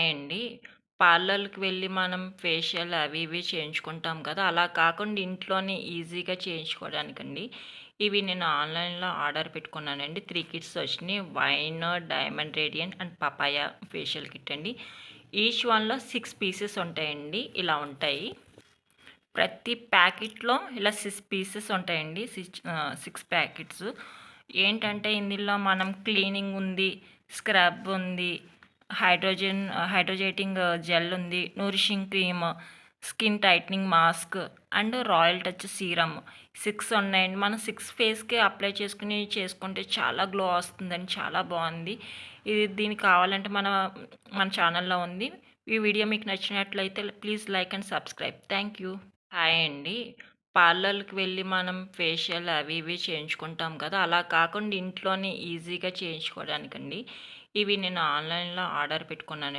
Hi అండి. పార్లర్‌కి వెళ్ళి మనం ఫేషియల్ అవి ఇవి చేయించుకుంటాం కదా! అలా కాకుండా ఇంట్లోనే ఈజీగా చేయించుకోవడానికండి. ఇవి నేను ఆన్‌లైన్‌లో ఆర్డర్ పెట్టుకున్నానండి. 3 కిట్స్ వచ్చినియి. Wine, diamond radiant and papaya facial kit అండి. ఈచ్ వన్‌లో 6 పీసెస్ ఉంటాయండి. ఇలా ఉంటాయి. ప్రతి ప్యాకెట్‌లో ఇలా 6 పీసెస్ ఉంటాయండి. 6 ప్యాకెట్స్. ఏంటంటే ఇందులో మనం క్లీనింగ్ ఉంది, స్క్రబ్ ఉంది, హైడ్రోజేటింగ్ జెల్ ఉంది, nourishing cream, skin tightening mask and royal touch serum 6 ఉన్నాయండి. మనం 6 ఫేస్‌కి అప్లై చేసుకుంటే చాలా గ్లో వస్తుందండి. చాలా బావుంది. దీనికి కావాలంటే మన ఛానల్‌లో ఉంది. ఈ వీడియో మీకు నచ్చినట్లయితే please like and subscribe. Thank you. Hi అండి. పార్లర్‌కి వెళ్ళి మనం ఫేషియల్ అవి ఇవి చేయించుకుంటాం కదా! అలా కాకుండా ఇంట్లోనే ఈజీగా చేయించుకోవడానికండి. ఇవి నేను ఆన్‌లైన్‌లో ఆర్డర్ పెట్టుకున్నానండి.